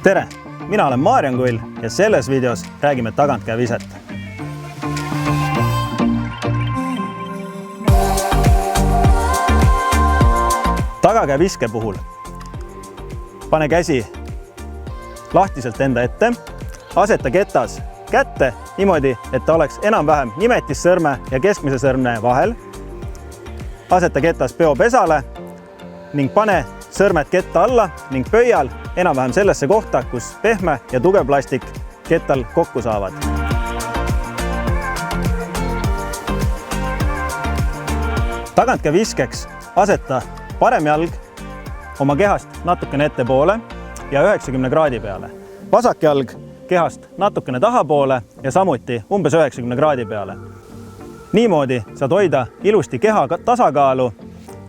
tere! Mina olen Maarjan Kull ja selles videos räägime tagantkäeviset. Tagakäeviske puhul pane käsi lahtiselt enda ette, aseta ketas kätte niimoodi, et ta oleks enam-vähem nimetissõrme ja keskmise sõrme vahel. Aseta ketas peopesale ning pane sõrmed ketta alla ning pöial enam-vähem sellesse kohta, kus pehme ja tugev plastik kettal kokku saavad. Tagantkäeviskeks aseta parem jalg oma kehast natukene ettepoole ja 90 kraadi peale. Vasak jalg kehast natukene tahapoole ja samuti umbes 90 kraadi peale. Niimoodi saad hoida ilusti keha tasakaalu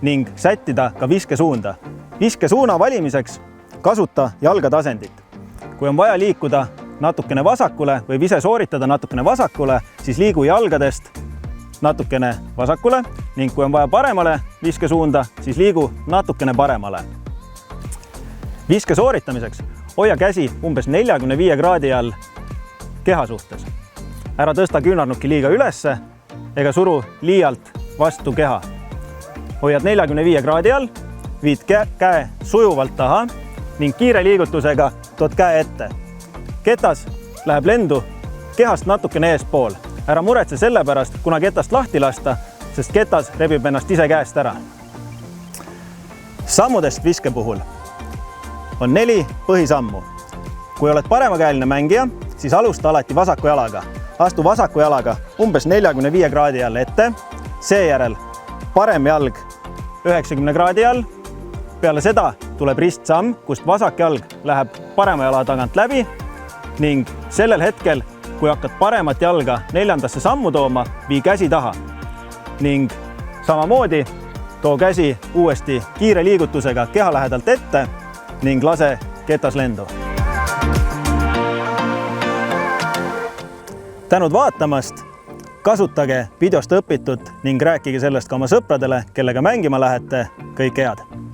ning sättida ka viskesuunda. Viskesuuna valimiseks kasuta jalgatasendit. Kui on vaja liikuda natukene vasakule või vise sooritada natukene vasakule, siis liigu jalgadest natukene vasakule ning kui on vaja paremale viskesuunda, siis liigu natukene paremale. Viske sooritamiseks hoia käsi umbes 45 kraadi all keha suhtes. Ära tõsta küünarnukki liiga ülesse ega suru liialt vastu keha. Hoiad 45 kraadi all, viid käe sujuvalt taha ning kiire liigutusega tood käe ette. Ketas läheb lendu kehast natukene eespool. Ära muretse selle pärast, kuna ketast lahti lasta, sest ketas rebib ennast ise käest ära. Sammudest viske puhul on 4 põhisammu. Kui oled paremakäeline mängija, siis alusta alati vasaku jalaga. Astu vasaku jalaga umbes 45 kraadi all ette, seejärel parem jalg 90 kraadi all. Peale seda tuleb ristsamm, kust vasak jalg läheb parema jala tagant läbi ning sellel hetkel, kui hakkad paremat jalga 4. sammu tooma, vii käsi taha. Ning samamoodi too käsi uuesti kiire liigutusega keha lähedalt ette ning lase ketas lendu. Tänud vaatamast, kasutage videost õpitut ning rääkige sellest ka oma sõpradele, kellega mängima lähete. Kõike head!